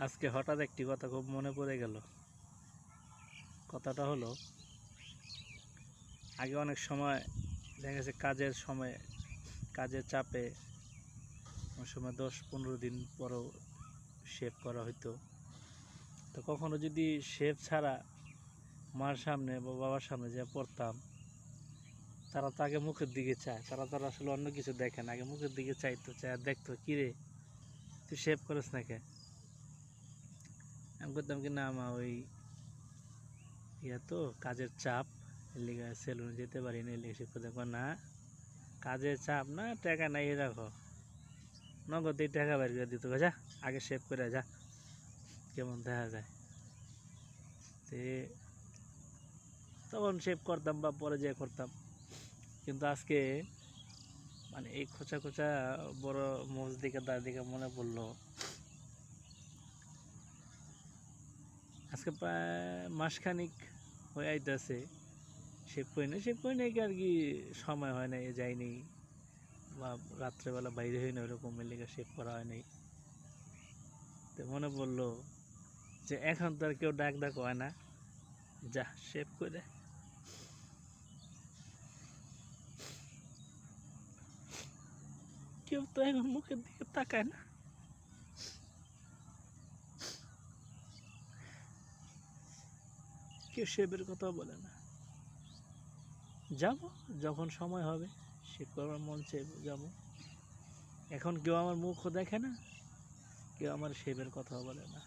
আজকে হঠাৎ একটি কথা খুব মনে পড়ে গেল। কথাটা হলো, আগে অনেক সময় দেখা গেছে কাজের চাপে অনেক সময় 10-15 দিন পরও শেভ করা হইতো। তো কখনো যদি শেভ ছাড়া মার সামনে বা বাবার সামনে যে পড়তাম, তারা তো আগে মুখের দিকে চায়, তারা আসলে অন্য কিছু দেখে না, আগে মুখের দিকে চাইতো, চায় দেখতো কিরে তুই শেভ করিস না কে। আমি করতাম কি, না মা ওই তো কাজের চাপ, এর লিগে সেলুনে যেতে পারি না, এর লিগে শেভ করতে। না, কাজের চাপ না, টাকা নাই রাখো, নগদে টাকা বের করে দিত, যা আগে শেভ করে যা, কেমন দেখা যায়। তখন শেভ করতাম বা পরে যেয়ে করতাম। কিন্তু আজকে মানে এই খোঁচা খোঁচা বড় মোজ দিকে তার দিকে মনে পড়লো। আজকে প্রায় মাসখানিক হয়ে আইতেছে শেভ করি নাই কি আর কি, সময় হয় নাই, যাইনি বা রাত্রেবেলা বাইরে হই না, ওইরকম লেগে শেভ করা হয় নাই। তো মনে পড়লো যে এখন তো আর কেউ ডাক হয় না, যা শেভ করে। কেউ তো এখন মুখের দিকে তাকায় না, কেউ শেভের কথাও বলে না। যাব যখন সময় হবে, শেভ করবার মন চেয়ে যাবো। এখন কেউ আমার মুখও দেখে না, কেউ আমার শেভের কথাও বলে না।